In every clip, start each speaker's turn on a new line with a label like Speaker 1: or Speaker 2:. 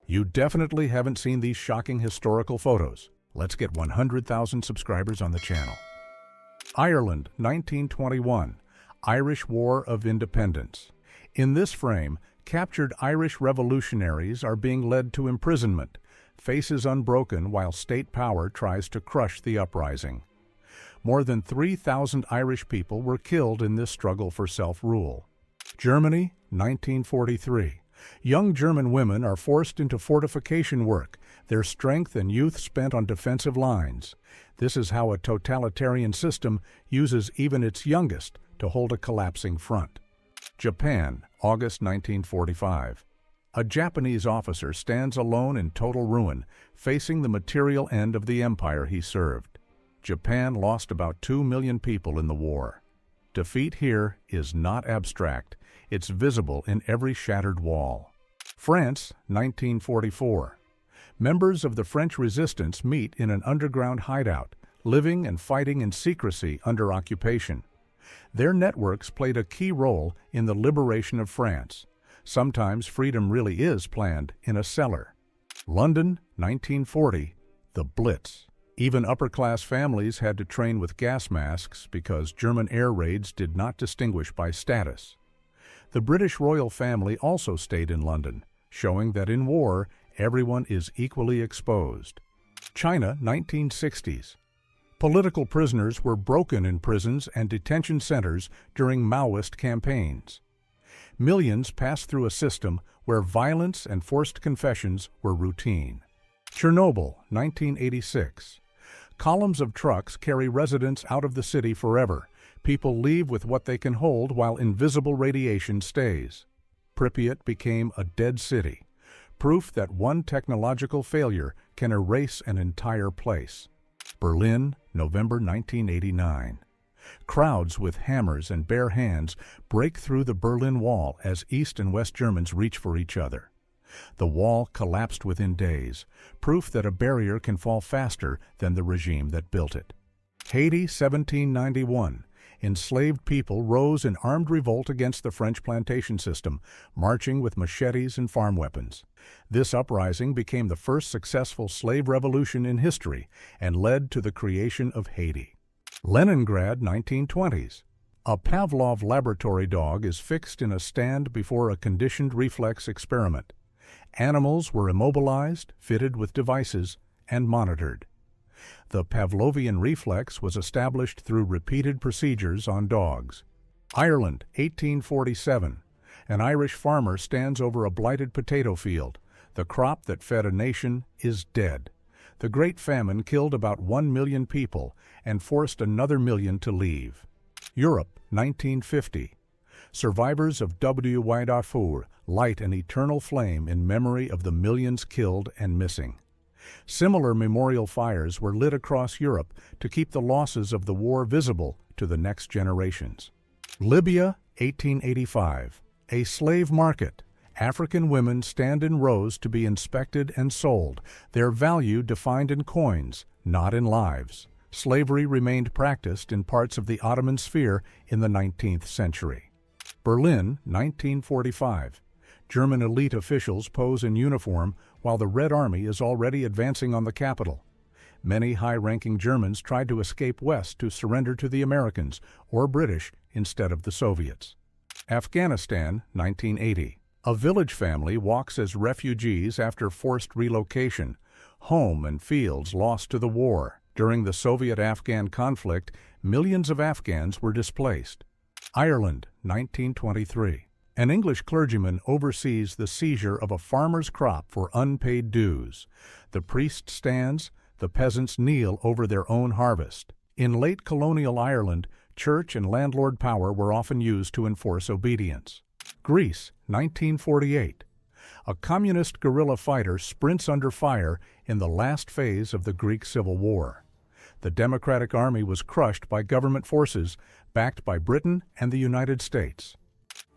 Speaker 1: You definitely haven't seen these shocking historical photos. Let's get 100,000 subscribers on the channel. Ireland, 1921. Irish War of Independence. In this frame, captured Irish revolutionaries are being led to imprisonment, faces unbroken while state power tries to crush the uprising. More than 3,000 Irish people were killed in this struggle for self-rule. Germany, 1943. Young German women are forced into fortification work, their strength and youth spent on defensive lines. This is how a totalitarian system uses even its youngest to hold a collapsing front. Japan, August 1945. A Japanese officer stands alone in total ruin, facing the material end of the empire he served. Japan lost about 2 million people in the war. Defeat here is not abstract. It's visible in every shattered wall. France, 1944. Members of the French resistance meet in an underground hideout, living and fighting in secrecy under occupation. Their networks played a key role in the liberation of France. Sometimes freedom really is planned in a cellar. London, 1940. The Blitz. Even upper-class families had to train with gas masks because German air raids did not distinguish by status. The British royal family also stayed in London, showing that in war, everyone is equally exposed. China, 1960s. Political prisoners were broken in prisons and detention centers during Maoist campaigns. Millions passed through a system where violence and forced confessions were routine. Chernobyl, 1986. Columns of trucks carry residents out of the city forever. People leave with what they can hold while invisible radiation stays. Pripyat became a dead city, proof that one technological failure can erase an entire place. Berlin, November 1989. Crowds with hammers and bare hands break through the Berlin Wall as East and West Germans reach for each other. The wall collapsed within days, proof that a barrier can fall faster than the regime that built it. Haiti, 1791. Enslaved people rose in armed revolt against the French plantation system, marching with machetes and farm weapons. This uprising became the first successful slave revolution in history and led to the creation of Haiti. Leningrad, 1920s. A Pavlov laboratory dog is fixed in a stand before a conditioned reflex experiment. Animals were immobilized, fitted with devices, and monitored. The Pavlovian reflex was established through repeated procedures on dogs. Ireland, 1847. An Irish farmer stands over a blighted potato field. The crop that fed a nation is dead. The Great Famine killed about 1 million people and forced another million to leave. Europe, 1950. Survivors of W. Darfur light an eternal flame in memory of the millions killed and missing. Similar memorial fires were lit across Europe to keep the losses of the war visible to the next generations. Libya, 1885. A slave market. African women stand in rows to be inspected and sold, their value defined in coins, not in lives. Slavery remained practiced in parts of the Ottoman sphere in the 19th century. Berlin, 1945. German elite officials pose in uniform while the Red Army is already advancing on the capital. Many high-ranking Germans tried to escape west to surrender to the Americans or British instead of the Soviets. Afghanistan, 1980. A village family walks as refugees after forced relocation, home and fields lost to the war. During the Soviet-Afghan conflict, millions of Afghans were displaced. Ireland, 1923. An English clergyman oversees the seizure of a farmer's crop for unpaid dues. The priest stands, the peasants kneel over their own harvest. In late colonial Ireland, church and landlord power were often used to enforce obedience. Greece, 1948. A communist guerrilla fighter sprints under fire in the last phase of the Greek Civil War. The Democratic Army was crushed by government forces backed by Britain and the United States.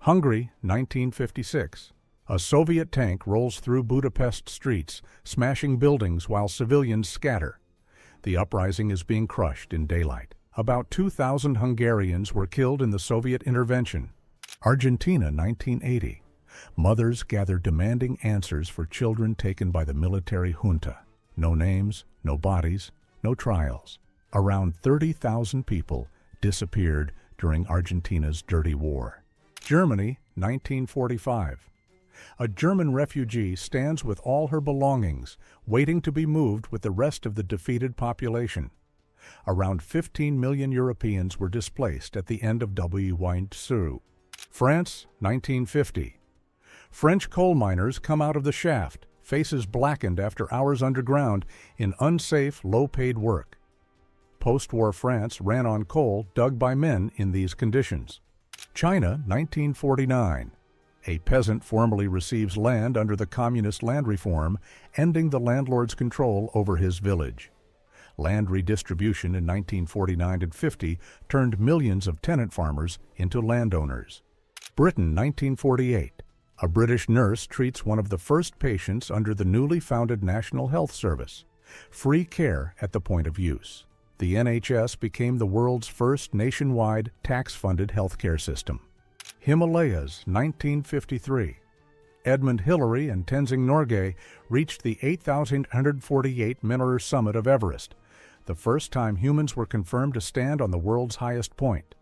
Speaker 1: Hungary, 1956. A Soviet tank rolls through Budapest streets, smashing buildings while civilians scatter. The uprising is being crushed in daylight. About 2,000 Hungarians were killed in the Soviet intervention. Argentina, 1980. Mothers gathered demanding answers for children taken by the military junta. No names, no bodies, no trials. Around 30,000 people disappeared during Argentina's dirty war. Germany, 1945. A German refugee stands with all her belongings, waiting to be moved with the rest of the defeated population. Around 15 million Europeans were displaced at the end of WW2. France, 1950. French coal miners come out of the shaft, faces blackened after hours underground in unsafe, low-paid work. Post-war France ran on coal dug by men in these conditions. China, 1949. A peasant formally receives land under the communist land reform, ending the landlord's control over his village. Land redistribution in 1949 and 50 turned millions of tenant farmers into landowners. Britain, 1948. A British nurse treats one of the first patients under the newly founded National Health Service. Free care at the point of use. The NHS became the world's first nationwide tax-funded healthcare system. Himalayas, 1953. Edmund Hillary and Tenzing Norgay reached the 8,148-meter summit of Everest, the first time humans were confirmed to stand on the world's highest point.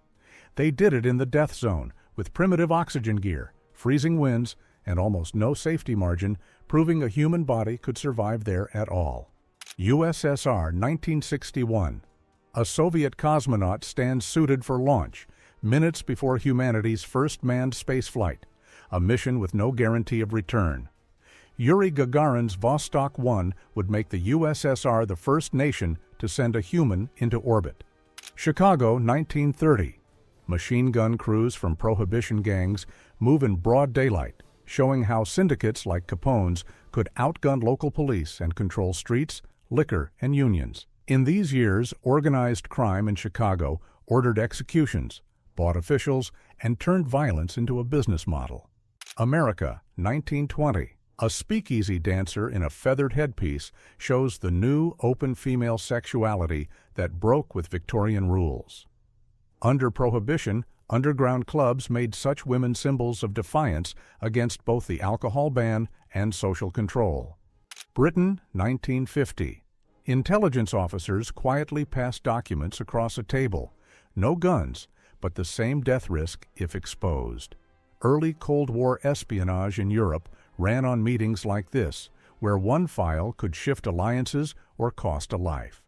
Speaker 1: They did it in the death zone, with primitive oxygen gear, freezing winds, and almost no safety margin, proving a human body could survive there at all. USSR, 1961. A Soviet cosmonaut stands suited for launch, minutes before humanity's first manned spaceflight, a mission with no guarantee of return. Yuri Gagarin's Vostok 1 would make the USSR the first nation to send a human into orbit. Chicago, 1930. Machine gun crews from prohibition gangs move in broad daylight, showing how syndicates like Capone's could outgun local police and control streets, liquor, and unions. In these years, organized crime in Chicago ordered executions, bought officials, and turned violence into a business model. America, 1920. A speakeasy dancer in a feathered headpiece shows the new, open female sexuality that broke with Victorian rules. Under Prohibition, underground clubs made such women symbols of defiance against both the alcohol ban and social control. Britain, 1950. Intelligence officers quietly passed documents across a table. No guns, but the same death risk if exposed. Early Cold War espionage in Europe ran on meetings like this, where one file could shift alliances or cost a life.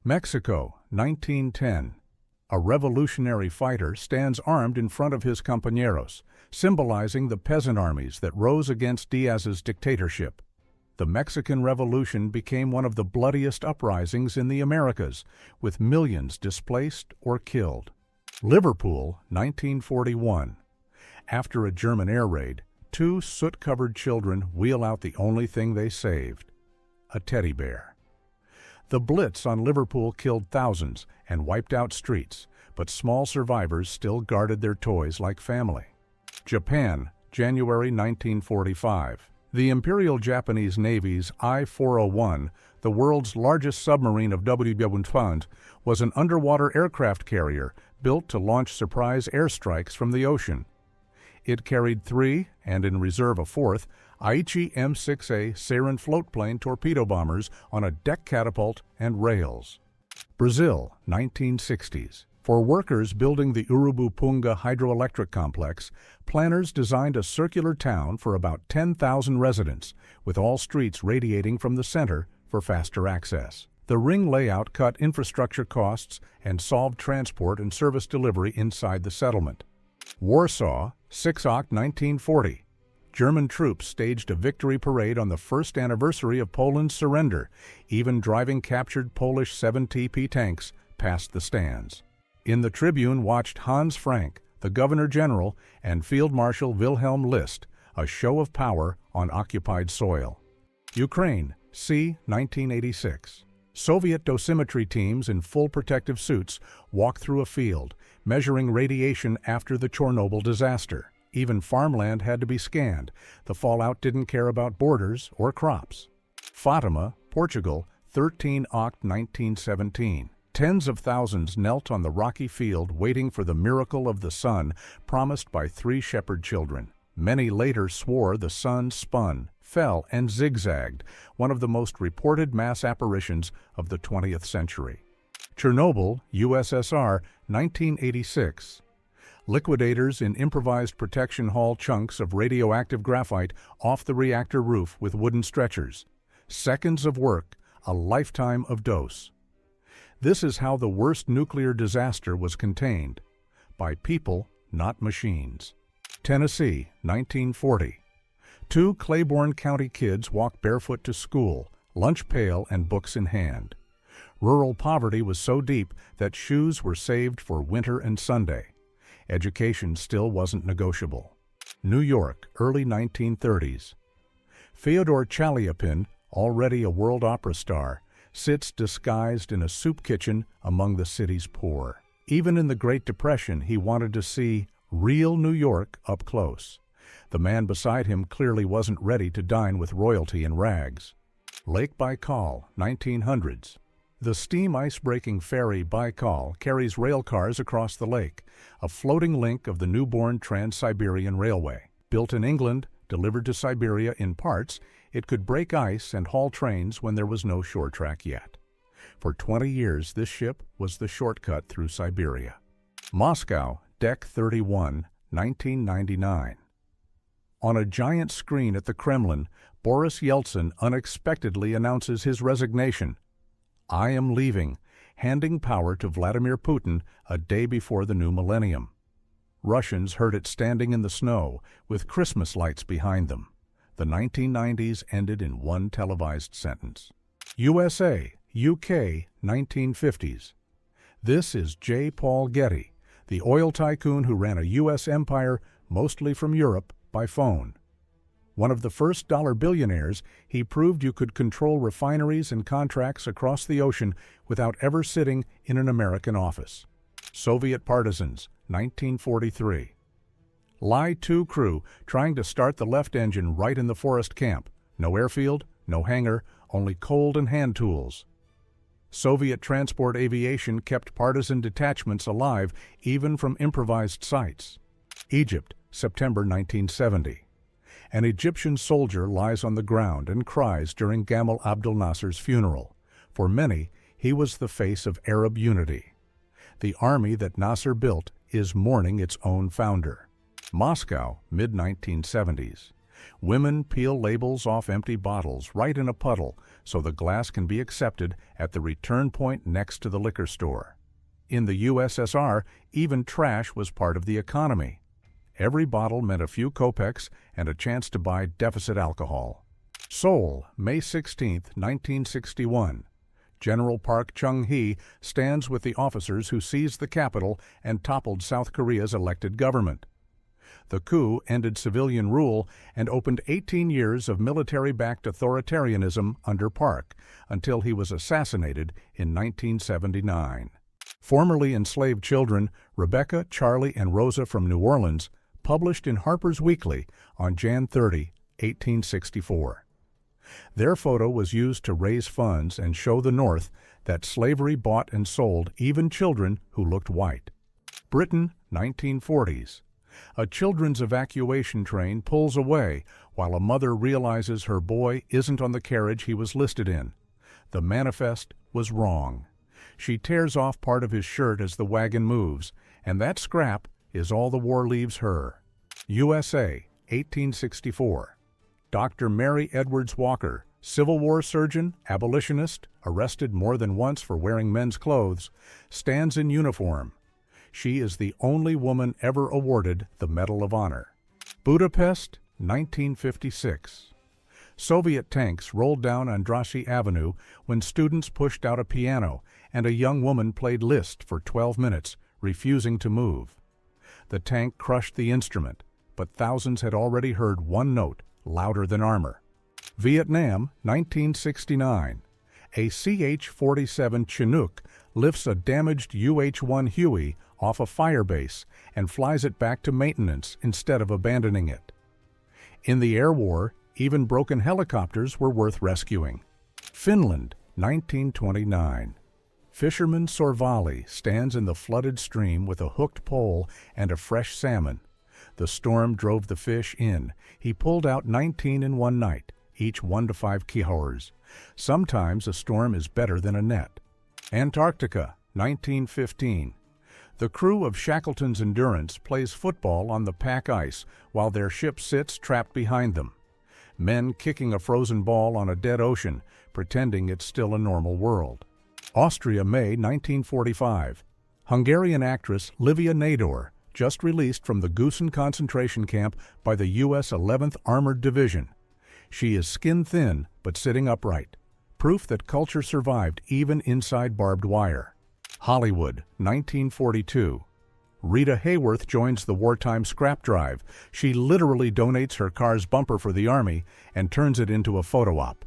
Speaker 1: Mexico, 1910. A revolutionary fighter stands armed in front of his compañeros, symbolizing the peasant armies that rose against Diaz's dictatorship. The Mexican Revolution became one of the bloodiest uprisings in the Americas, with millions displaced or killed. Liverpool, 1941. After a German air raid, two soot-covered children wheel out the only thing they saved: a teddy bear. The Blitz on Liverpool killed thousands and wiped out streets, but small survivors still guarded their toys like family. Japan, January 1945. The Imperial Japanese Navy's I-401, the world's largest submarine of WW1, was an underwater aircraft carrier built to launch surprise airstrikes from the ocean. It carried 3, and in reserve a 4th, Aichi M6A Sarin floatplane torpedo bombers on a deck catapult and rails. Brazil, 1960s. For workers building the Urubupunga hydroelectric complex, planners designed a circular town for about 10,000 residents, with all streets radiating from the center for faster access. The ring layout cut infrastructure costs and solved transport and service delivery inside the settlement. Warsaw, 6 Oct 1940. German troops staged a victory parade on the first anniversary of Poland's surrender, even driving captured Polish 7TP tanks past the stands. In the Tribune watched Hans Frank, the Governor General, and Field Marshal Wilhelm List, a show of power on occupied soil. Ukraine, c. 1986. Soviet dosimetry teams in full protective suits walk through a field, measuring radiation after the Chernobyl disaster. Even farmland had to be scanned. The fallout didn't care about borders or crops. Fatima, Portugal, 13 Oct 1917. Tens of thousands knelt on the rocky field waiting for the miracle of the sun promised by 3 shepherd children. Many later swore the sun spun, fell, and zigzagged, one of the most reported mass apparitions of the 20th century. Chernobyl, USSR, 1986. Liquidators in improvised protection haul chunks of radioactive graphite off the reactor roof with wooden stretchers. Seconds of work, a lifetime of dose. This is how the worst nuclear disaster was contained. By people, not machines. Tennessee, 1940. Two Claiborne County kids walked barefoot to school, lunch pail and books in hand. Rural poverty was so deep that shoes were saved for winter and Sunday. Education still wasn't negotiable. New York, early 1930s. Fyodor Chaliapin, already a world opera star, sits disguised in a soup kitchen among the city's poor. Even in the Great Depression, he wanted to see real New York up close. The man beside him clearly wasn't ready to dine with royalty in rags. Lake Baikal, 1900s. The steam ice-breaking ferry Baikal carries rail cars across the lake, a floating link of the newborn Trans-Siberian Railway. Built in England, delivered to Siberia in parts, it could break ice and haul trains when there was no shore track yet. For 20 years, this ship was the shortcut through Siberia. Moscow, Deck 31, 1999. On a giant screen at the Kremlin, Boris Yeltsin unexpectedly announces his resignation. "I am leaving," handing power to Vladimir Putin a day before the new millennium. Russians heard it standing in the snow, with Christmas lights behind them. The 1990s ended in one televised sentence. USA, UK, 1950s. This is J. Paul Getty, the oil tycoon who ran a U.S. empire, mostly from Europe, by phone. One of the first dollar billionaires, he proved you could control refineries and contracts across the ocean without ever sitting in an American office. Soviet Partisans, 1943. Lie-2 crew trying to start the left engine right in the forest camp. No airfield, no hangar, only cold and hand tools. Soviet transport aviation kept partisan detachments alive even from improvised sites. Egypt, September 1970. An Egyptian soldier lies on the ground and cries during Gamal Abdel Nasser's funeral. For many, he was the face of Arab unity. The army that Nasser built is mourning its own founder. Moscow, mid-1970s. Women peel labels off empty bottles right in a puddle so the glass can be accepted at the return point next to the liquor store. In the USSR, even trash was part of the economy. Every bottle meant a few kopecks and a chance to buy deficit alcohol. Seoul, May 16, 1961. General Park Chung-hee stands with the officers who seized the capital and toppled South Korea's elected government. The coup ended civilian rule and opened 18 years of military-backed authoritarianism under Park, until he was assassinated in 1979. Formerly enslaved children, Rebecca, Charlie, and Rosa from New Orleans, published in Harper's Weekly on Jan 30, 1864. Their photo was used to raise funds and show the North that slavery bought and sold even children who looked white. Britain, 1940s. A children's evacuation train pulls away while a mother realizes her boy isn't on the carriage he was listed in. The manifest was wrong. She tears off part of his shirt as the wagon moves, and that scrap is all the war leaves her. USA, 1864. Dr. Mary Edwards Walker, Civil War surgeon, abolitionist, arrested more than once for wearing men's clothes, stands in uniform. She is the only woman ever awarded the Medal of Honor. Budapest, 1956. Soviet tanks rolled down Andrassy Avenue when students pushed out a piano and a young woman played Liszt for 12 minutes, refusing to move. The tank crushed the instrument, but thousands had already heard one note, louder than armor. Vietnam, 1969. A CH-47 Chinook lifts a damaged UH-1 Huey off a fire base and flies it back to maintenance instead of abandoning it. In the air war, even broken helicopters were worth rescuing. Finland, 1929. Fisherman Sorvali stands in the flooded stream with a hooked pole and a fresh salmon. The storm drove the fish in. He pulled out 19 in one night, each 1 to 5 kilohertz. Sometimes a storm is better than a net. Antarctica, 1915. The crew of Shackleton's Endurance plays football on the pack ice while their ship sits trapped behind them. Men kicking a frozen ball on a dead ocean, pretending it's still a normal world. Austria, May 1945. Hungarian actress Livia Nador, just released from the Gusen concentration camp by the U.S. 11th Armored Division. She is skin-thin but sitting upright, proof that culture survived even inside barbed wire. Hollywood, 1942. Rita Hayworth joins the wartime scrap drive. She literally donates her car's bumper for the Army and turns it into a photo op.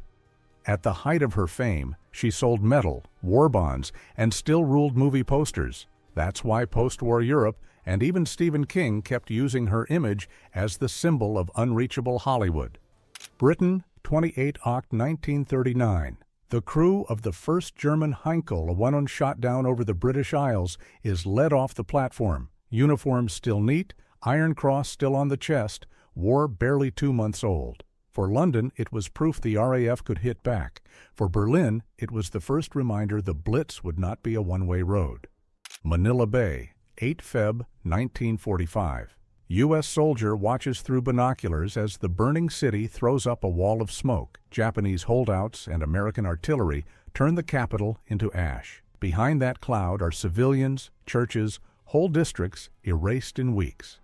Speaker 1: At the height of her fame, she sold metal, war bonds, and still ruled movie posters. That's why post-war Europe and even Stephen King kept using her image as the symbol of unreachable Hollywood. Britain, 28 Oct. 1939. The crew of the first German Heinkel, a one shot down over the British Isles, is led off the platform. Uniforms still neat, Iron Cross still on the chest, war barely 2 months old. For London, it was proof the RAF could hit back. For Berlin, it was the first reminder the Blitz would not be a one-way road. Manila Bay, 8 Feb. 1945. U.S. soldier watches through binoculars as the burning city throws up a wall of smoke. Japanese holdouts and American artillery turn the capital into ash. Behind that cloud are civilians, churches, whole districts erased in weeks.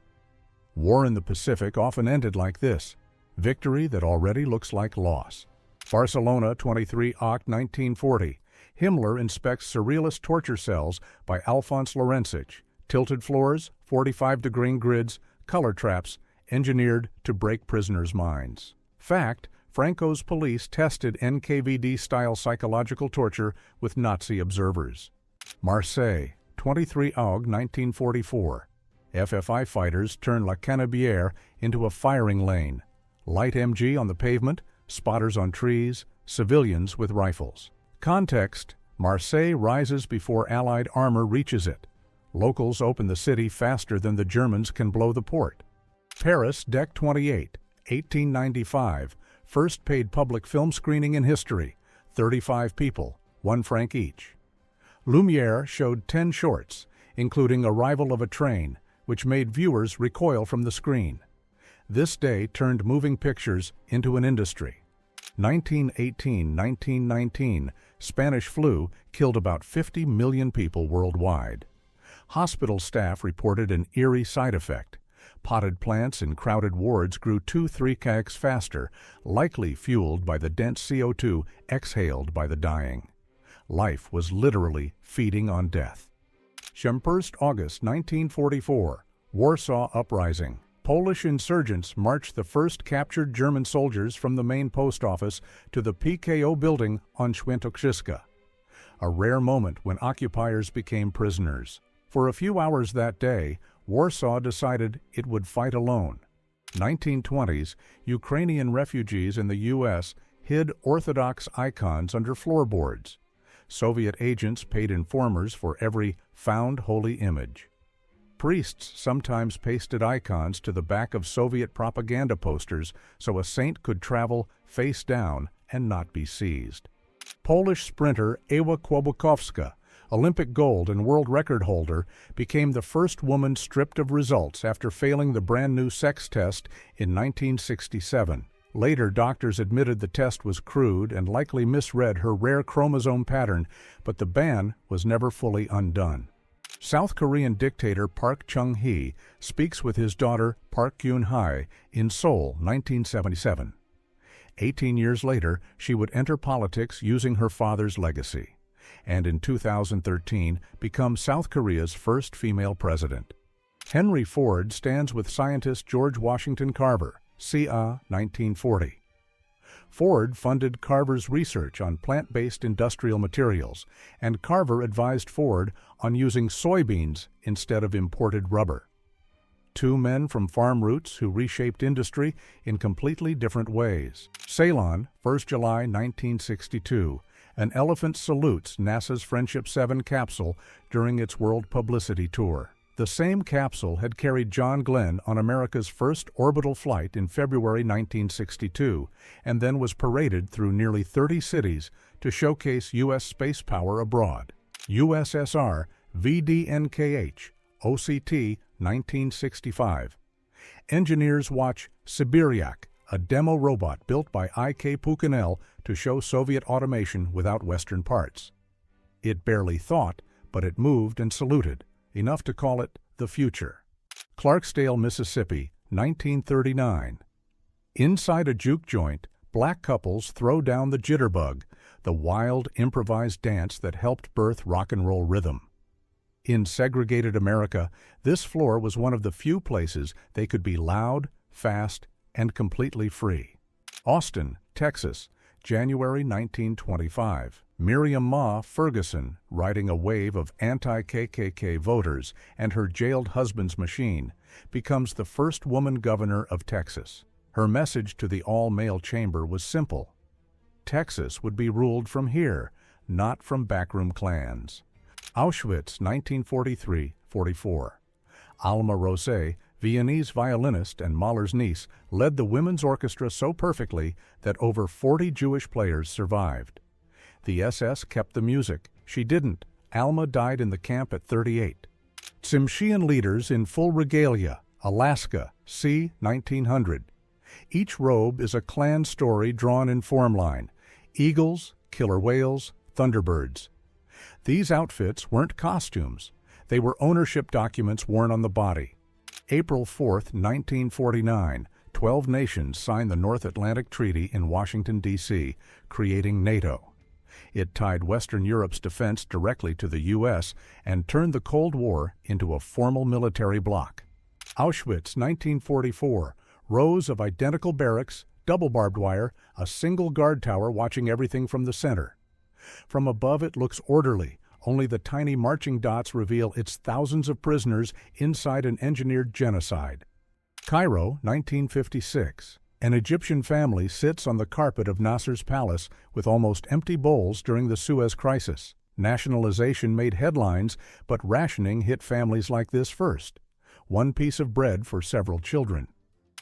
Speaker 1: War in the Pacific often ended like this. Victory that already looks like loss. Barcelona, 23 Oct. 1940. Himmler inspects surrealist torture cells by Alphonse Lorenzich. Tilted floors, 45-degree grids, color traps, engineered to break prisoners' minds. Fact, Franco's police tested NKVD-style psychological torture with Nazi observers. Marseille, 23 Aug. 1944. FFI fighters turn La Canebière into a firing lane. Light MG on the pavement, spotters on trees, civilians with rifles. Context, Marseille rises before Allied armor reaches it. Locals open the city faster than the Germans can blow the port. Paris, Deck 28, 1895, first paid public film screening in history, 35 people, 1 franc each. Lumière showed 10 shorts, including Arrival of a Train, which made viewers recoil from the screen. This day turned moving pictures into an industry. 1918-1919, Spanish flu killed about 50 million people worldwide. Hospital staff reported an eerie side effect. Potted plants in crowded wards grew 2-3 kx faster, likely fueled by the dense CO2 exhaled by the dying. Life was literally feeding on death. 1st August 1944, Warsaw Uprising. Polish insurgents marched the first captured German soldiers from the main post office to the PKO building on Świętokrzyska. A rare moment when occupiers became prisoners. For a few hours that day, Warsaw decided it would fight alone. 1920s, Ukrainian refugees in the U.S. hid Orthodox icons under floorboards. Soviet agents paid informers for every found holy image. Priests sometimes pasted icons to the back of Soviet propaganda posters so a saint could travel face down and not be seized. Polish sprinter Ewa Kłobukowska, Olympic gold and world record holder, became the first woman stripped of results after failing the brand-new sex test in 1967. Later, doctors admitted the test was crude and likely misread her rare chromosome pattern, but the ban was never fully undone. South Korean dictator Park Chung-hee speaks with his daughter Park Geun-hye in Seoul, 1977. 18 years later, she would enter politics using her father's legacy, and in 2013 become South Korea's first female president. Henry Ford stands with scientist George Washington Carver, ca. 1940. Ford funded Carver's research on plant-based industrial materials, and Carver advised Ford on using soybeans instead of imported rubber. Two men from farm roots who reshaped industry in completely different ways. Ceylon, 1st July 1962. An elephant salutes NASA's Friendship 7 capsule during its world publicity tour. The same capsule had carried John Glenn on America's first orbital flight in February 1962 and then was paraded through nearly 30 cities to showcase U.S. space power abroad. USSR VDNKH OCT 1965. Engineers watch Sibiryak, a demo robot built by I.K. Puchinel to show Soviet automation without Western parts. It barely thought, but it moved and saluted, enough to call it the future. Clarksdale, Mississippi, 1939. Inside a juke joint, black couples throw down the jitterbug, the wild, improvised dance that helped birth rock and roll rhythm. In segregated America, this floor was one of the few places they could be loud, fast, and completely free. Austin, Texas, January 1925. Miriam Ma Ferguson, riding a wave of anti-KKK voters and her jailed husband's machine, becomes the first woman governor of Texas. Her message to the all-male chamber was simple. Texas would be ruled from here, not from backroom clans. Auschwitz, 1943-44. Alma Rosé, Viennese violinist and Mahler's niece, led the women's orchestra so perfectly that over 40 Jewish players survived. The SS kept the music. She didn't. Alma died in the camp at 38. Tsimshian leaders in full regalia, Alaska, c. 1900. Each robe is a clan story drawn in formline: eagles, killer whales, thunderbirds. These outfits weren't costumes. They were ownership documents worn on the body. April 4, 1949, 12 nations signed the North Atlantic Treaty in Washington, D.C., creating NATO. It tied Western Europe's defense directly to the U.S. and turned the Cold War into a formal military bloc. Auschwitz, 1944, rows of identical barracks, double barbed wire, a single guard tower watching everything from the center. From above it looks orderly, only the tiny marching dots reveal its thousands of prisoners inside an engineered genocide. Cairo, 1956. An Egyptian family sits on the carpet of Nasser's palace with almost empty bowls during the Suez Crisis. Nationalization made headlines, but rationing hit families like this first. One piece of bread for several children.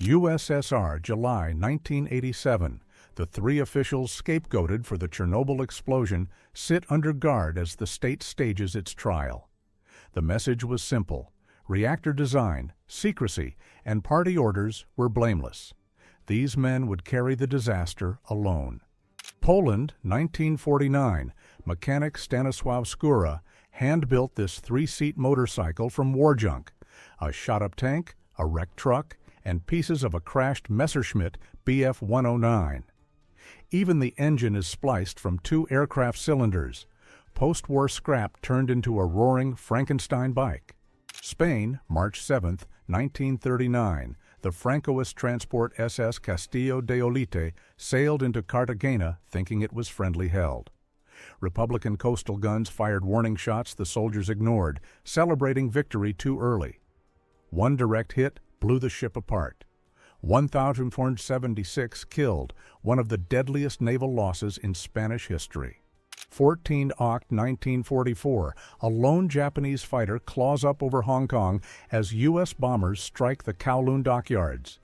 Speaker 1: USSR, July 1987. The 3 officials scapegoated for the Chernobyl explosion sit under guard as the state stages its trial. The message was simple. Reactor design, secrecy, and party orders were blameless. These men would carry the disaster alone. Poland, 1949. Mechanic Stanisław Skóra hand-built this 3-seat motorcycle from war junk, a shot-up tank, a wrecked truck, and pieces of a crashed Messerschmitt Bf 109. Even the engine is spliced from 2 aircraft cylinders. Post-war scrap turned into a roaring Frankenstein bike. Spain, March 7, 1939. The Francoist transport SS Castillo de Olite sailed into Cartagena thinking it was friendly held. Republican coastal guns fired warning shots the soldiers ignored, celebrating victory too early. One direct hit blew the ship apart. 1,476 killed, one of the deadliest naval losses in Spanish history. 14 Oct 1944, a lone Japanese fighter claws up over Hong Kong as U.S. bombers strike the Kowloon dockyards.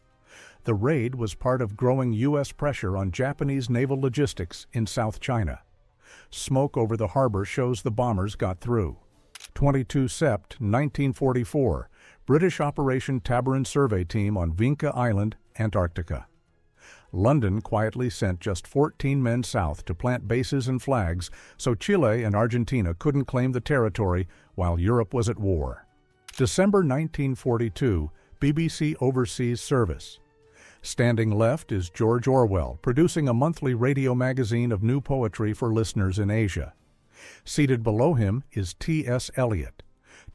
Speaker 1: The raid was part of growing U.S. pressure on Japanese naval logistics in South China. Smoke over the harbor shows the bombers got through. 22 Sept 1944, British Operation Tabarin survey team on Vinca Island, Antarctica. London quietly sent just 14 men south to plant bases and flags so Chile and Argentina couldn't claim the territory while Europe was at war. December 1942, BBC Overseas Service. Standing left is George Orwell, producing a monthly radio magazine of new poetry for listeners in Asia. Seated below him is T.S. Eliot.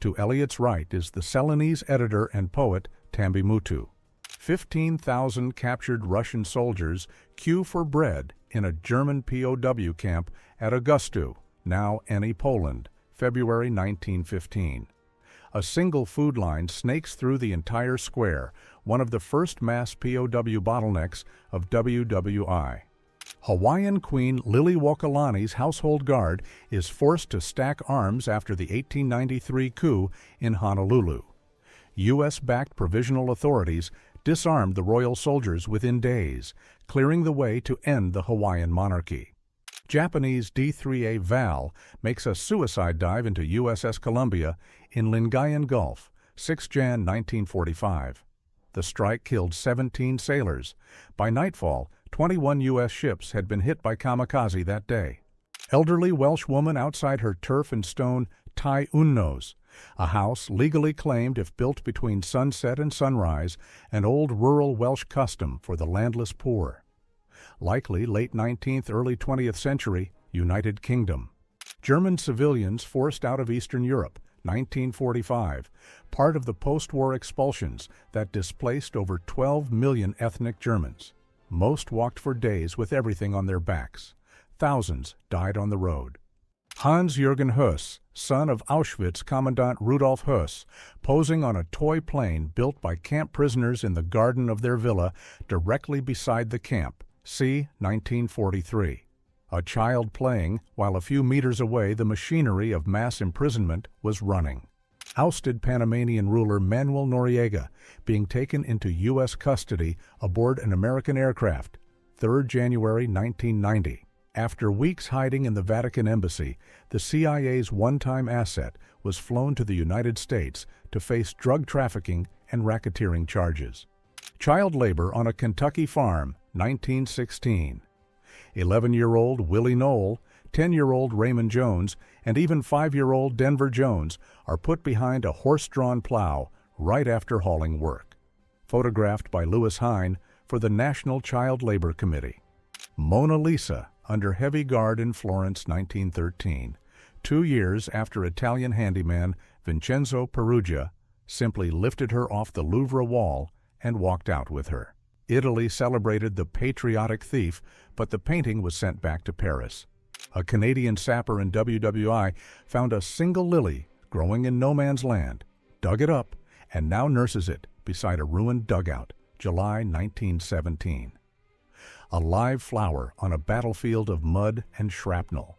Speaker 1: To Eliot's right is the Ceylonese editor and poet Tambi Mutu. 15,000 captured Russian soldiers queue for bread in a German POW camp at Augustu, now Eni, Poland, February 1915. A single food line snakes through the entire square, one of the first mass POW bottlenecks of WWI. Hawaiian Queen Liliuokalani's household guard is forced to stack arms after the 1893 coup in Honolulu. U.S.-backed provisional authorities disarmed the royal soldiers within days, clearing the way to end the Hawaiian monarchy. Japanese D-3A Val makes a suicide dive into USS Columbia in Lingayen Gulf, 6 Jan 1945. The strike killed 17 sailors. By nightfall, 21 U.S. ships had been hit by kamikaze that day. Elderly Welsh woman outside her turf and stone Tai Unnos, a house legally claimed if built between sunset and sunrise, an old rural Welsh custom for the landless poor. Likely late 19th, early 20th century, United Kingdom. German civilians forced out of Eastern Europe, 1945, part of the post-war expulsions that displaced over 12 million ethnic Germans. Most walked for days with everything on their backs. Thousands died on the road. Hans-Jürgen Höss, son of Auschwitz Commandant Rudolf Höss, posing on a toy plane built by camp prisoners in the garden of their villa directly beside the camp. See 1943. A child playing while a few meters away the machinery of mass imprisonment was running. Ousted Panamanian ruler Manuel Noriega being taken into U.S. custody aboard an American aircraft, 3 January 1990. After weeks hiding in the Vatican Embassy, the CIA's one-time asset was flown to the United States to face drug trafficking and racketeering charges. Child labor on a Kentucky farm, 1916. 11-year-old Willie Knoll, 10-year-old Raymond Jones, and even 5-year-old Denver Jones are put behind a horse-drawn plow right after hauling work. Photographed by Louis Hine for the National Child Labor Committee. Mona Lisa, under heavy guard in Florence, 1913, 2 years after Italian handyman Vincenzo Peruggia simply lifted her off the Louvre wall and walked out with her. Italy celebrated the patriotic thief, but the painting was sent back to Paris. A Canadian sapper in WWI found a single lily growing in no man's land, dug it up, and now nurses it beside a ruined dugout, July 1917. A live flower on a battlefield of mud and shrapnel.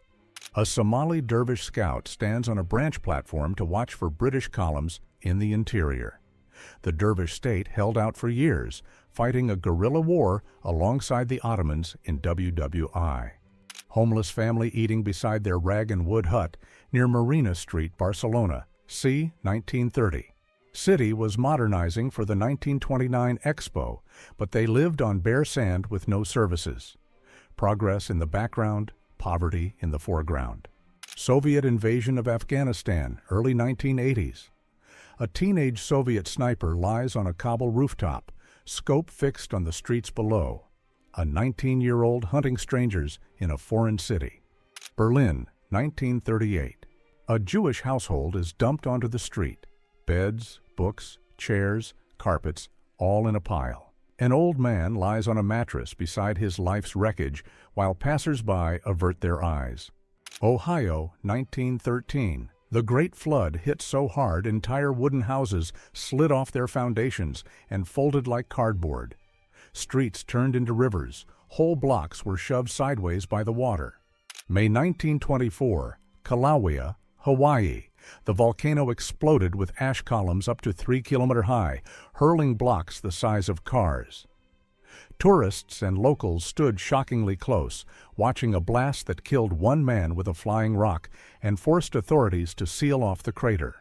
Speaker 1: A Somali dervish scout stands on a branch platform to watch for British columns in the interior. The dervish state held out for years, fighting a guerrilla war alongside the Ottomans in WWI. Homeless family eating beside their rag and wood hut near Marina Street, Barcelona, c. 1930. City was modernizing for the 1929 Expo, but they lived on bare sand with no services. Progress in the background, poverty in the foreground. Soviet invasion of Afghanistan, early 1980s. A teenage Soviet sniper lies on a Kabul rooftop, scope fixed on the streets below. A 19-year-old hunting strangers in a foreign city. Berlin, 1938. A Jewish household is dumped onto the street. Beds, books, chairs, carpets, all in a pile. An old man lies on a mattress beside his life's wreckage while passers-by avert their eyes. Ohio, 1913. The Great Flood hit so hard entire wooden houses slid off their foundations and folded like cardboard. Streets turned into rivers. Whole blocks were shoved sideways by the water. May 1924. Kilauea, Hawaii. The volcano exploded with ash columns up to 3 kilometers high, hurling blocks the size of cars. Tourists and locals stood shockingly close, watching a blast that killed one man with a flying rock and forced authorities to seal off the crater.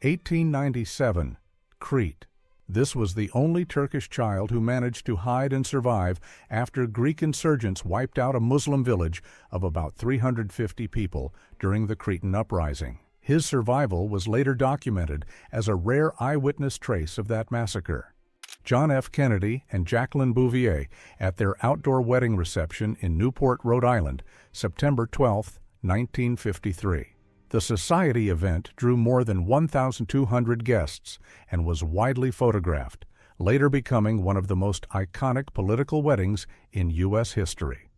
Speaker 1: 1897. Crete. This was the only Turkish child who managed to hide and survive after Greek insurgents wiped out a Muslim village of about 350 people during the Cretan uprising. His survival was later documented as a rare eyewitness trace of that massacre. John F. Kennedy and Jacqueline Bouvier at their outdoor wedding reception in Newport, Rhode Island, September 12, 1953. The society event drew more than 1,200 guests and was widely photographed, later becoming one of the most iconic political weddings in U.S. history.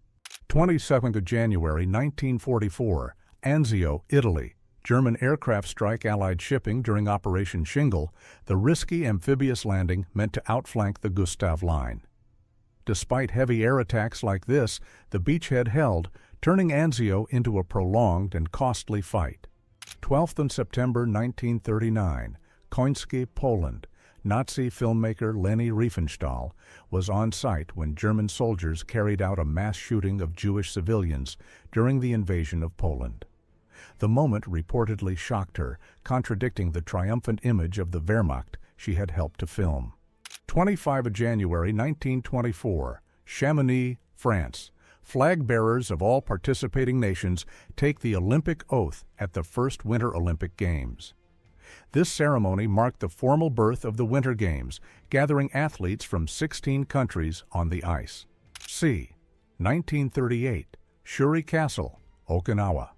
Speaker 1: 22nd of January 1944, Anzio, Italy. German aircraft strike Allied shipping during Operation Shingle, the risky amphibious landing meant to outflank the Gustav Line. Despite heavy air attacks like this, the beachhead held, turning Anzio into a prolonged and costly fight. 12th of September 1939, Końskie, Poland. Nazi filmmaker Leni Riefenstahl was on site when German soldiers carried out a mass shooting of Jewish civilians during the invasion of Poland. The moment reportedly shocked her, contradicting the triumphant image of the Wehrmacht she had helped to film. 25 of January 1924, Chamonix, France. Flag-bearers of all participating nations take the Olympic oath at the first Winter Olympic Games. This ceremony marked the formal birth of the Winter Games, gathering athletes from 16 countries on the ice. C. 1938, Shuri Castle, Okinawa.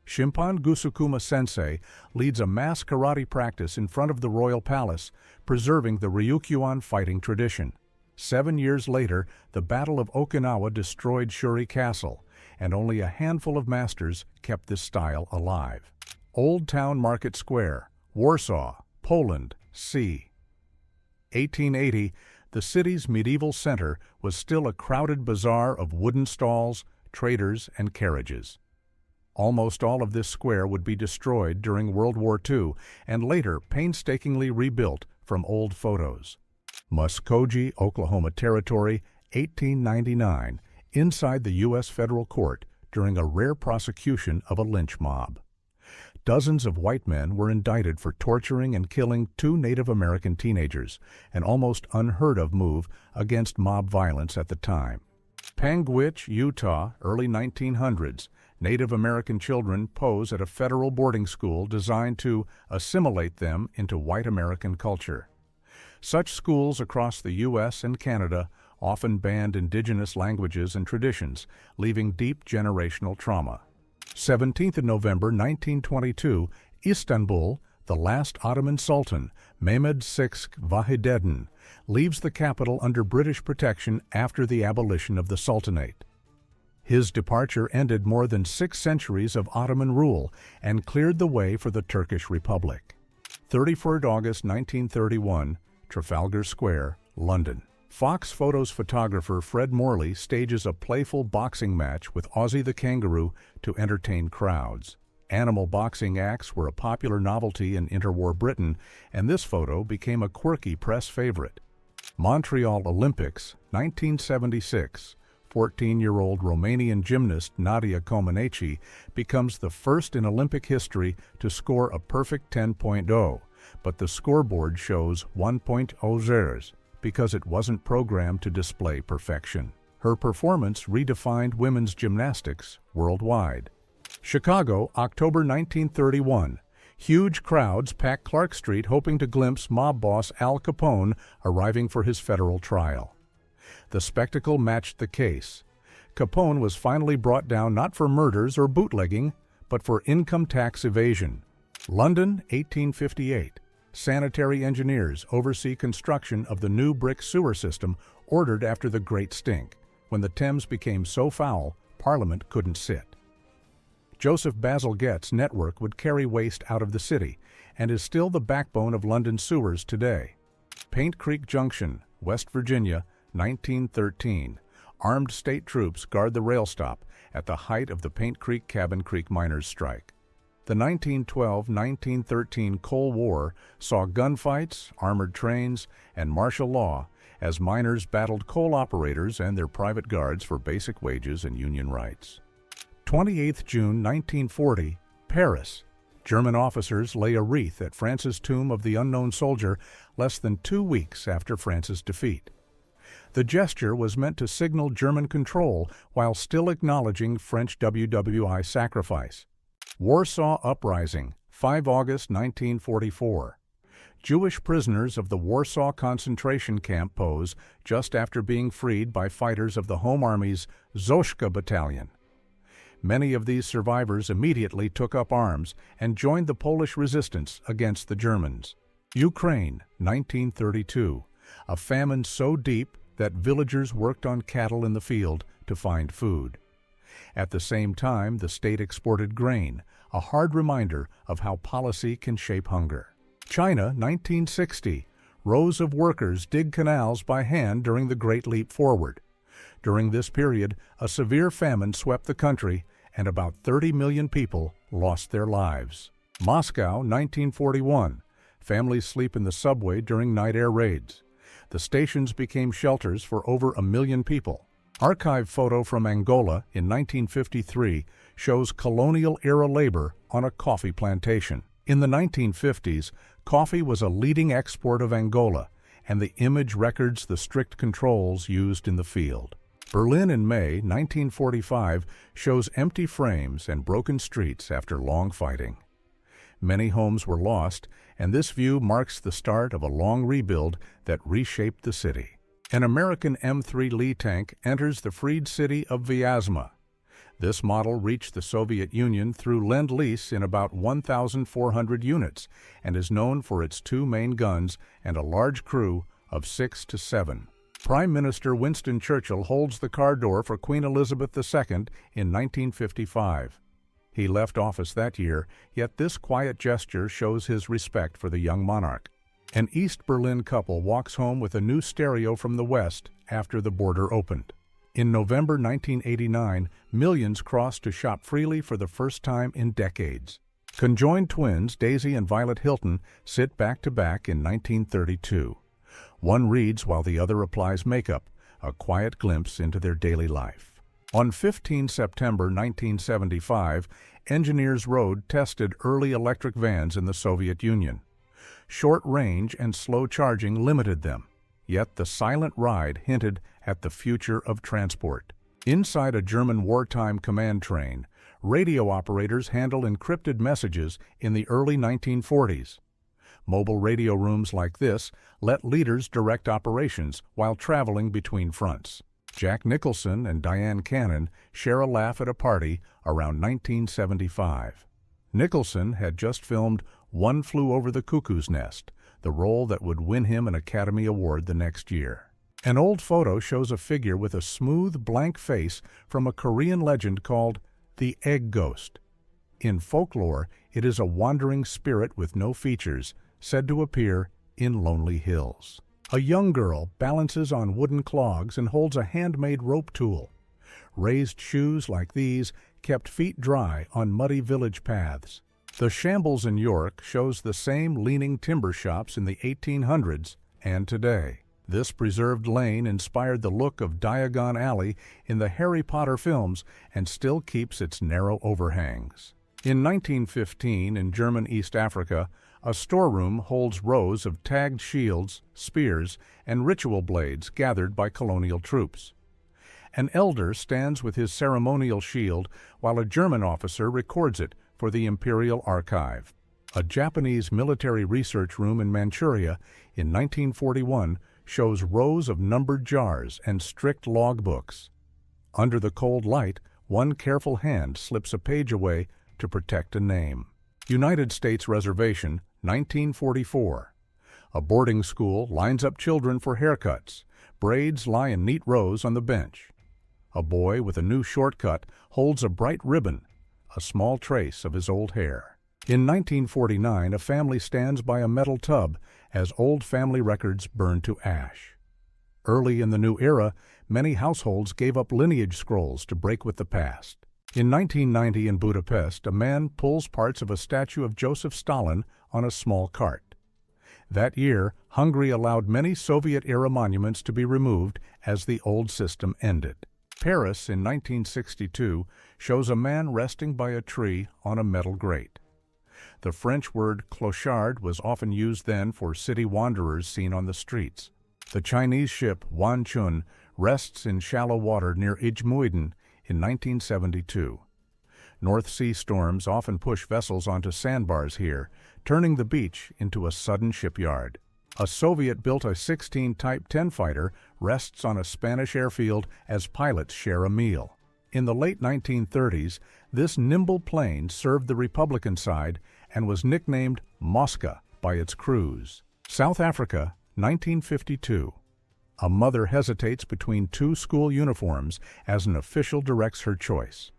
Speaker 1: Shimpan Gusukuma Sensei leads a mass karate practice in front of the royal palace, preserving the Ryukyuan fighting tradition. 7 years later, the Battle of Okinawa destroyed Shuri Castle, and only a handful of masters kept this style alive. Old Town Market Square, Warsaw, Poland, c. 1880, the city's medieval center was still a crowded bazaar of wooden stalls, traders, and carriages. Almost all of this square would be destroyed during World War II and later painstakingly rebuilt from old photos. Muskogee, Oklahoma Territory, 1899, inside the U.S. federal court during a rare prosecution of a lynch mob. Dozens of white men were indicted for torturing and killing 2 Native American teenagers, an almost unheard-of move against mob violence at the time. Panguitch, Utah, early 1900s. Native American children pose at a federal boarding school designed to assimilate them into white American culture. Such schools across the U.S. and Canada often banned indigenous languages and traditions, leaving deep generational trauma. 17th of November 1922, Istanbul, the last Ottoman Sultan, Mehmed VI Vahideddin, leaves the capital under British protection after the abolition of the Sultanate. His departure ended more than 6 centuries of Ottoman rule and cleared the way for the Turkish Republic. 31st August 1931, Trafalgar Square, London. Fox Photos photographer Fred Morley stages a playful boxing match with Ozzy the Kangaroo to entertain crowds. Animal boxing acts were a popular novelty in interwar Britain, and this photo became a quirky press favorite. Montreal Olympics, 1976. 14-year-old Romanian gymnast Nadia Comaneci becomes the first in Olympic history to score a perfect 10.0, but the scoreboard shows 1.0 because it wasn't programmed to display perfection. Her performance redefined women's gymnastics worldwide. Chicago, October 1931. Huge crowds pack Clark Street hoping to glimpse mob boss Al Capone arriving for his federal trial. The spectacle matched the case. Capone was finally brought down not for murders or bootlegging, but for income tax evasion. London, 1858. Sanitary engineers oversee construction of the new brick sewer system ordered after the Great Stink, when the Thames became so foul, Parliament couldn't sit. Joseph Basil Getz' network would carry waste out of the city and is still the backbone of London sewers today. Paint Creek Junction, West Virginia, 1913. Armed state troops guard the rail stop at the height of the Paint Creek Cabin Creek miners' strike. The 1912-1913 Cold War saw gunfights, armored trains, and martial law as miners battled coal operators and their private guards for basic wages and union rights. 28th June 1940, Paris. German officers lay a wreath at France's tomb of the unknown soldier less than 2 weeks after France's defeat. The gesture was meant to signal German control while still acknowledging French WWI sacrifice. Warsaw Uprising, 5 August 1944. Jewish prisoners of the Warsaw concentration camp pose just after being freed by fighters of the Home Army's Zoshka Battalion. Many of these survivors immediately took up arms and joined the Polish resistance against the Germans. Ukraine, 1932. A famine so deep that villagers worked on cattle in the field to find food. At the same time, the state exported grain, a hard reminder of how policy can shape hunger. China, 1960. Rows of workers dig canals by hand during the Great Leap Forward. During this period, a severe famine swept the country, and about 30 million people lost their lives. Moscow, 1941. Families sleep in the subway during night air raids. The stations became shelters for over 1 million people. Archive photo from Angola in 1953 shows colonial-era labor on a coffee plantation. In the 1950s, coffee was a leading export of Angola, and the image records the strict controls used in the field. Berlin in May 1945 shows empty frames and broken streets after long fighting. Many homes were lost, and this view marks the start of a long rebuild that reshaped the city. An American M3 Lee tank enters the freed city of Vyazma. This model reached the Soviet Union through Lend-Lease in about 1,400 units and is known for its 2 main guns and a large crew of 6 to 7. Prime Minister Winston Churchill holds the car door for Queen Elizabeth II in 1955. He left office that year, yet this quiet gesture shows his respect for the young monarch. An East Berlin couple walks home with a new stereo from the West after the border opened. In November 1989, millions crossed to shop freely for the first time in decades. Conjoined twins Daisy and Violet Hilton sit back-to-back in 1932. One reads while the other applies makeup, a quiet glimpse into their daily life. On 15 September 1975, Engineers Road tested early electric vans in the Soviet Union. Short range and slow charging limited them, yet the silent ride hinted at the future of transport. Inside a German wartime command train, radio operators handle encrypted messages in the early 1940s. Mobile radio rooms like this let leaders direct operations while traveling between fronts. Jack Nicholson and Diane Cannon share a laugh at a party around 1975. Nicholson had just filmed One Flew Over the Cuckoo's Nest, the role that would win him an Academy Award the next year. An old photo shows a figure with a smooth, blank face from a Korean legend called the Egg Ghost. In folklore, it is a wandering spirit with no features, said to appear in lonely hills. A young girl balances on wooden clogs and holds a handmade rope tool. Raised shoes like these kept feet dry on muddy village paths. The Shambles in York shows the same leaning timber shops in the 1800s and today. This preserved lane inspired the look of Diagon Alley in the Harry Potter films and still keeps its narrow overhangs. In 1915, in German East Africa, a storeroom holds rows of tagged shields, spears, and ritual blades gathered by colonial troops. An elder stands with his ceremonial shield while a German officer records it for the Imperial Archive. A Japanese military research room in Manchuria in 1941 shows rows of numbered jars and strict logbooks. Under the cold light, one careful hand slips a page away to protect a name. United States Reservation, 1944. A boarding school lines up children for haircuts. Braids lie in neat rows on the bench. A boy with a new shortcut holds a bright ribbon, a small trace of his old hair. In 1949, a family stands by a metal tub as old family records burn to ash. Early in the new era, many households gave up lineage scrolls to break with the past. In 1990 in Budapest, a man pulls parts of a statue of Joseph Stalin on a small cart. That year, Hungary allowed many Soviet-era monuments to be removed as the old system ended. Paris in 1962 shows a man resting by a tree on a metal grate. The French word clochard was often used then for city wanderers seen on the streets. The Chinese ship Wan Chun rests in shallow water near Ijmuiden in 1972. North Sea storms often push vessels onto sandbars here, turning the beach into a sudden shipyard. A Soviet-built A-16 Type 10 fighter rests on a Spanish airfield as pilots share a meal. In the late 1930s, this nimble plane served the Republican side and was nicknamed Mosca by its crews. South Africa, 1952. A mother hesitates between 2 school uniforms as an official directs her choice.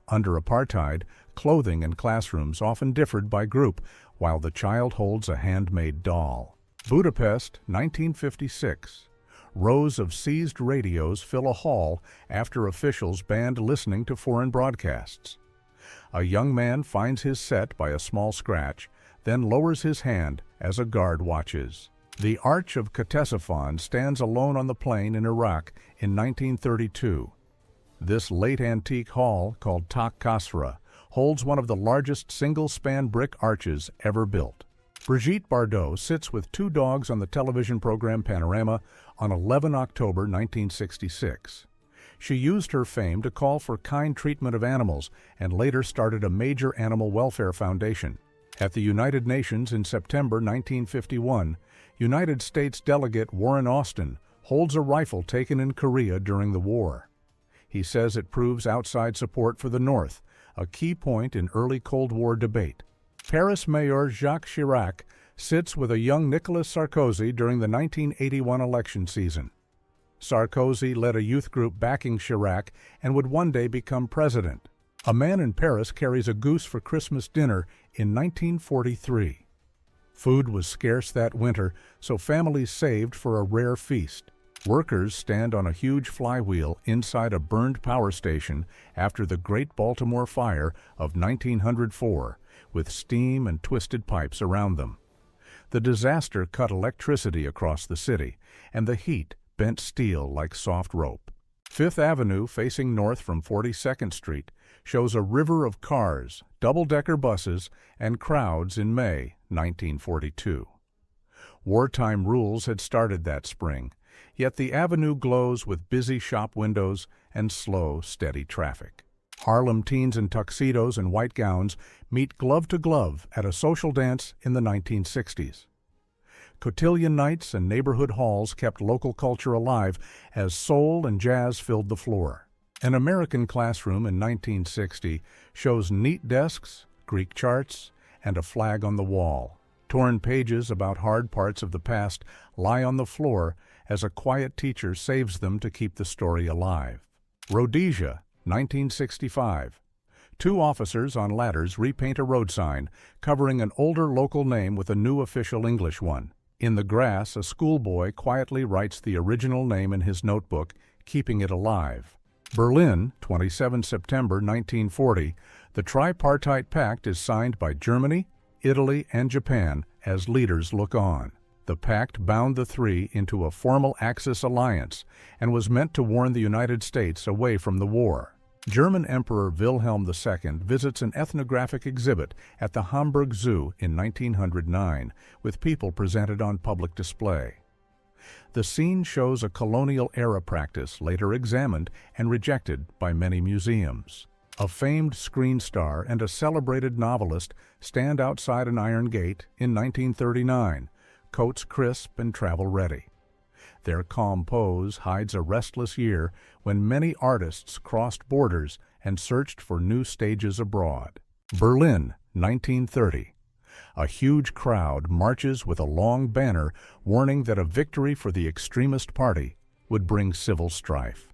Speaker 1: Under apartheid, clothing in classrooms often differed by group, while the child holds a handmade doll. Budapest, 1956. Rows of seized radios fill a hall after officials banned listening to foreign broadcasts. A young man finds his set by a small scratch, then lowers his hand as a guard watches. The Arch of Ctesiphon stands alone on the plain in Iraq in 1932. This late antique hall, called Tak Kasra, holds one of the largest single-span brick arches ever built. Brigitte Bardot sits with two dogs on the television program Panorama on 11 October 1966. She used her fame to call for kind treatment of animals and later started a major animal welfare foundation. At the United Nations in September 1951, United States Delegate Warren Austin holds a rifle taken in Korea during the war. He says it proves outside support for the North, a key point in early Cold War debate. Paris Mayor Jacques Chirac sits with a young Nicolas Sarkozy during the 1981 election season. Sarkozy led a youth group backing Chirac and would one day become president. A man in Paris carries a goose for Christmas dinner in 1943. Food was scarce that winter, so families saved for a rare feast. Workers stand on a huge flywheel inside a burned power station after the Great Baltimore Fire of 1904, with steam and twisted pipes around them. The disaster cut electricity across the city, and the heat bent steel like soft rope. Fifth Avenue, facing north from 42nd Street, shows a river of cars, double-decker buses, and crowds in May 1942. Wartime rules had started that spring, yet the avenue glows with busy shop windows and slow, steady traffic. Harlem teens in tuxedos and white gowns meet glove to glove at a social dance in the 1960s. Cotillion nights and neighborhood halls kept local culture alive as soul and jazz filled the floor. An American Classroom in 1960 shows neat desks, Greek charts, and a flag on the wall. Torn pages about hard parts of the past lie on the floor as a quiet teacher saves them to keep the story alive. Rhodesia, 1965. Two officers on ladders repaint a road sign, covering an older local name with a new official English one. In the grass, a schoolboy quietly writes the original name in his notebook, keeping it alive. Berlin, 27 September 1940. The Tripartite Pact is signed by Germany, Italy, and Japan as leaders look on. The pact bound the three into a formal Axis alliance and was meant to warn the United States away from the war. German Emperor Wilhelm II visits an ethnographic exhibit at the Hamburg Zoo in 1909, with people presented on public display. The scene shows a colonial-era practice later examined and rejected by many museums. A famed screen star and a celebrated novelist stand outside an iron gate in 1939, coats crisp and travel-ready. Their calm pose hides a restless year when many artists crossed borders and searched for new stages abroad. Berlin, 1930. A huge crowd marches with a long banner warning that a victory for the extremist party would bring civil strife.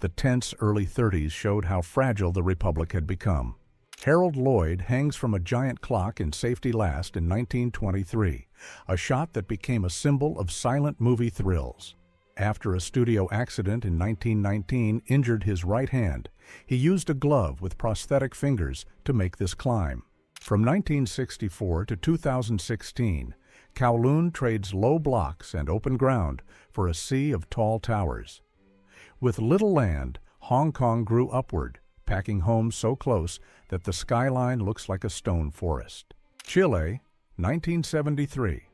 Speaker 1: The tense early 30s showed how fragile the republic had become. Harold Lloyd hangs from a giant clock in Safety Last in 1923, a shot that became a symbol of silent movie thrills. After a studio accident in 1919 injured his right hand, he used a glove with prosthetic fingers to make this climb. From 1964 to 2016, Kowloon trades low blocks and open ground for a sea of tall towers. With little land, Hong Kong grew upward, packing homes so close that the skyline looks like a stone forest. Chile, 1973.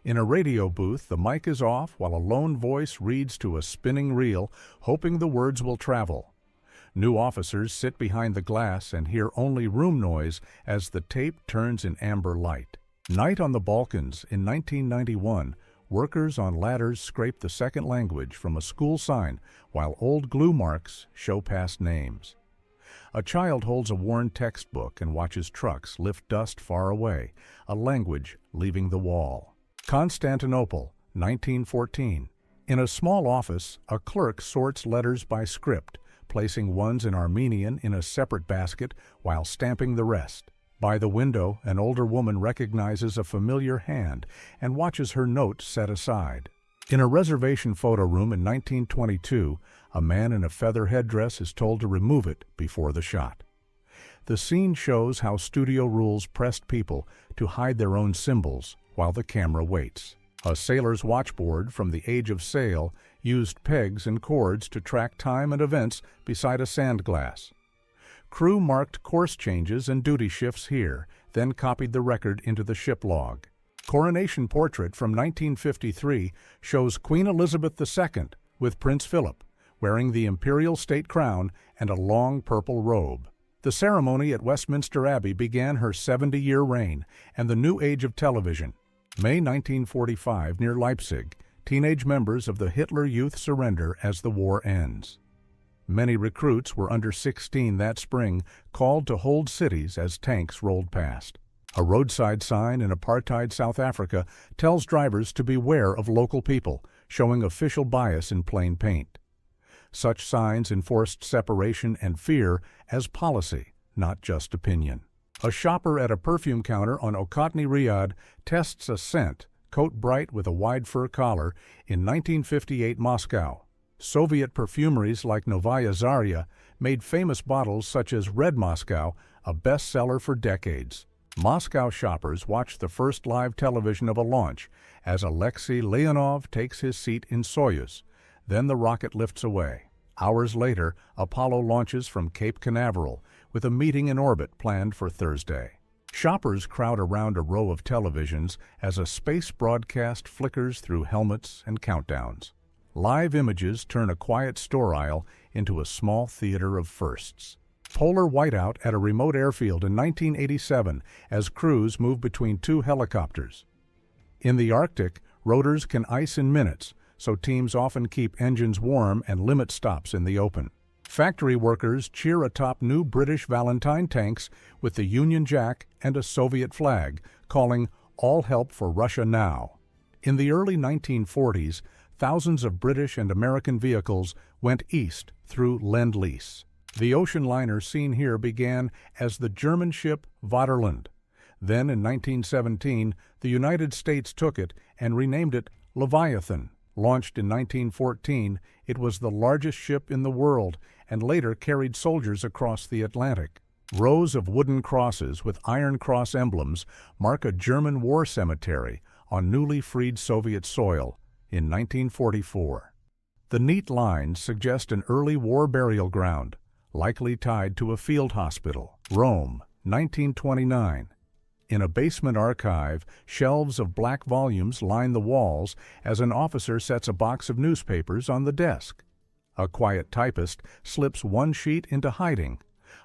Speaker 1: In a radio booth, the mic is off while a lone voice reads to a spinning reel, hoping the words will travel. New officers sit behind the glass and hear only room noise as the tape turns in amber light. Night on the Balkans in 1991, workers on ladders scrape the second language from a school sign while old glue marks show past names. A child holds a worn textbook and watches trucks lift dust far away, a language leaving the wall. Constantinople, 1914. In a small office, a clerk sorts letters by script, placing ones in Armenian in a separate basket while stamping the rest. By the window, an older woman recognizes a familiar hand and watches her note set aside. In a reservation photo room in 1922, a man in a feather headdress is told to remove it before the shot. The scene shows how studio rules pressed people to hide their own symbols while the camera waits. A sailor's watchboard from the Age of Sail used pegs and cords to track time and events beside a sand glass. Crew marked course changes and duty shifts here, then copied the record into the ship log. Coronation portrait from 1953 shows Queen Elizabeth II with Prince Philip, wearing the imperial state crown and a long purple robe. The ceremony at Westminster Abbey began her 70-year reign and the new age of television. May 1945, near Leipzig, teenage members of the Hitler Youth surrender as the war ends. Many recruits were under 16 that spring, called to hold cities as tanks rolled past. A roadside sign in apartheid South Africa tells drivers to beware of local people, showing official bias in plain paint. Such signs enforced separation and fear as policy, not just opinion. A shopper at a perfume counter on Okotny, Riyadh, tests a scent, coat bright with a wide fur collar, in 1958 Moscow. Soviet perfumeries like Novaya Zarya made famous bottles such as Red Moscow a bestseller for decades. Moscow shoppers watch the first live television of a launch as Alexei Leonov takes his seat in Soyuz. Then the rocket lifts away. Hours later, Apollo launches from Cape Canaveral, with a meeting in orbit planned for Thursday. Shoppers crowd around a row of televisions as a space broadcast flickers through helmets and countdowns. Live images turn a quiet store aisle into a small theater of firsts. Polar whiteout at a remote airfield in 1987 as crews move between two helicopters. In the Arctic, rotors can ice in minutes, so teams often keep engines warm and limit stops in the open. Factory workers cheer atop new British Valentine tanks with the Union Jack and a Soviet flag, calling "All help for Russia now." In the early 1940s, thousands of British and American vehicles went east through Lend-Lease. The ocean liner seen here began as the German ship Vaterland. Then, in 1917, the United States took it and renamed it Leviathan. Launched in 1914, it was the largest ship in the world and later carried soldiers across the Atlantic. Rows of wooden crosses with Iron Cross emblems mark a German war cemetery on newly freed Soviet soil in 1944. The neat lines suggest an early war burial ground, likely tied to a field hospital. Rome, 1929. In a basement archive, shelves of black volumes line the walls as an officer sets a box of newspapers on the desk. A quiet typist slips one sheet into hiding,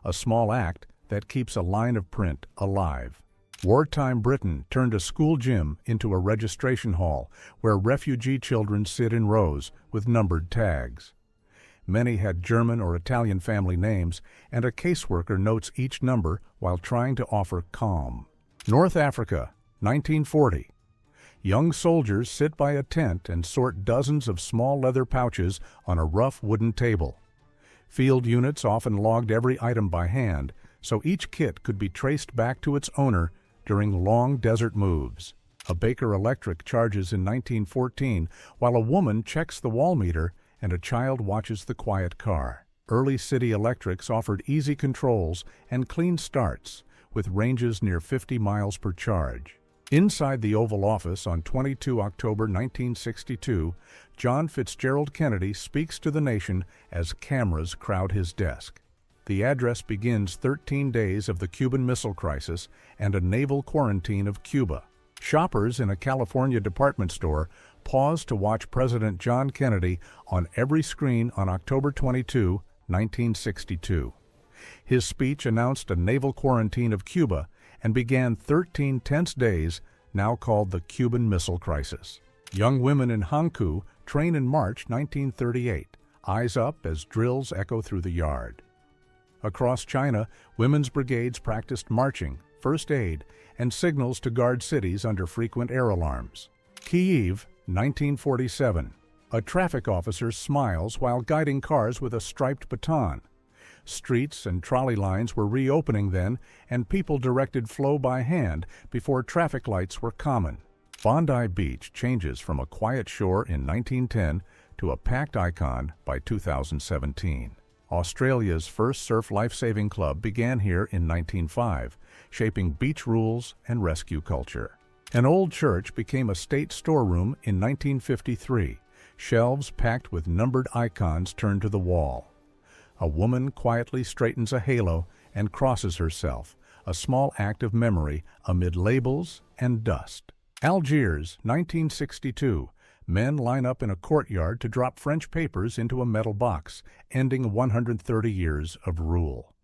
Speaker 1: a small act that keeps a line of print alive. Wartime Britain turned a school gym into a registration hall where refugee children sit in rows with numbered tags. Many had German or Italian family names, and a caseworker notes each number while trying to offer calm. North Africa, 1940. Young soldiers sit by a tent and sort dozens of small leather pouches on a rough wooden table. Field units often logged every item by hand, so each kit could be traced back to its owner during long desert moves. A Baker Electric charges in 1914 while a woman checks the wall meter and a child watches the quiet car. Early city electrics offered easy controls and clean starts, with ranges near 50 miles per charge. Inside the Oval Office on 22 October 1962, John Fitzgerald Kennedy speaks to the nation as cameras crowd his desk. The address begins 13 days of the Cuban Missile Crisis and a naval quarantine of Cuba. Shoppers in a California department store pause to watch President John Kennedy on every screen on October 22, 1962. His speech announced a naval quarantine of Cuba and began 13 tense days, now called the Cuban Missile Crisis. Young women in Hankou train in March 1938, eyes up as drills echo through the yard. Across China, women's brigades practiced marching, first aid, and signals to guard cities under frequent air alarms. Kyiv, 1947. A traffic officer smiles while guiding cars with a striped baton. Streets and trolley lines were reopening then, and people directed flow by hand before traffic lights were common. Bondi Beach changes from a quiet shore in 1910 to a packed icon by 2017. Australia's first surf lifesaving club began here in 1905, shaping beach rules and rescue culture. An old church became a state storeroom in 1953, shelves packed with numbered icons turned to the wall. A woman quietly straightens a halo and crosses herself, a small act of memory amid labels and dust. Algiers, 1962. Men line up in a courtyard to drop French papers into a metal box, ending 130 years of rule.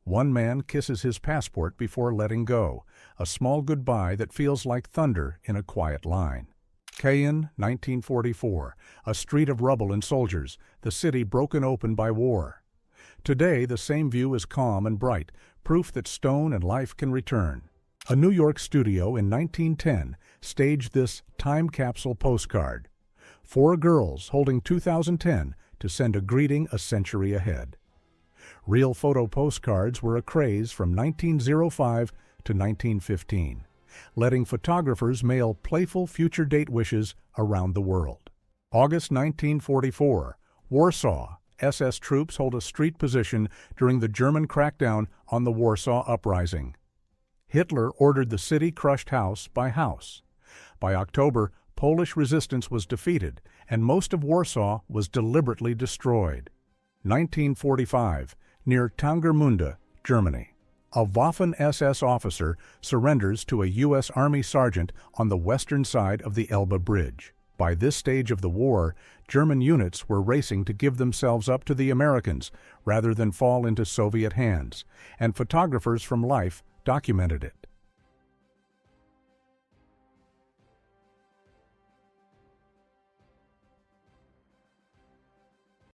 Speaker 1: One man kisses his passport before letting go, a small goodbye that feels like thunder in a quiet line. Cayenne, 1944. A street of rubble and soldiers, the city broken open by war. Today, the same view is calm and bright, proof that stone and life can return. A New York studio in 1910 staged this time capsule postcard. 4 girls holding 2010 to send a greeting a century ahead. Real photo postcards were a craze from 1905 to 1915, letting photographers mail playful future date wishes around the world. August 1944, Warsaw. SS troops hold a street position during the German crackdown on the Warsaw Uprising. Hitler ordered the city crushed house by house. By October, Polish resistance was defeated, and most of Warsaw was deliberately destroyed. 1945, near Tangermunde, Germany. A Waffen-SS officer surrenders to a U.S. Army sergeant on the western side of the Elbe Bridge. By this stage of the war, German units were racing to give themselves up to the Americans rather than fall into Soviet hands, and photographers from life documented it.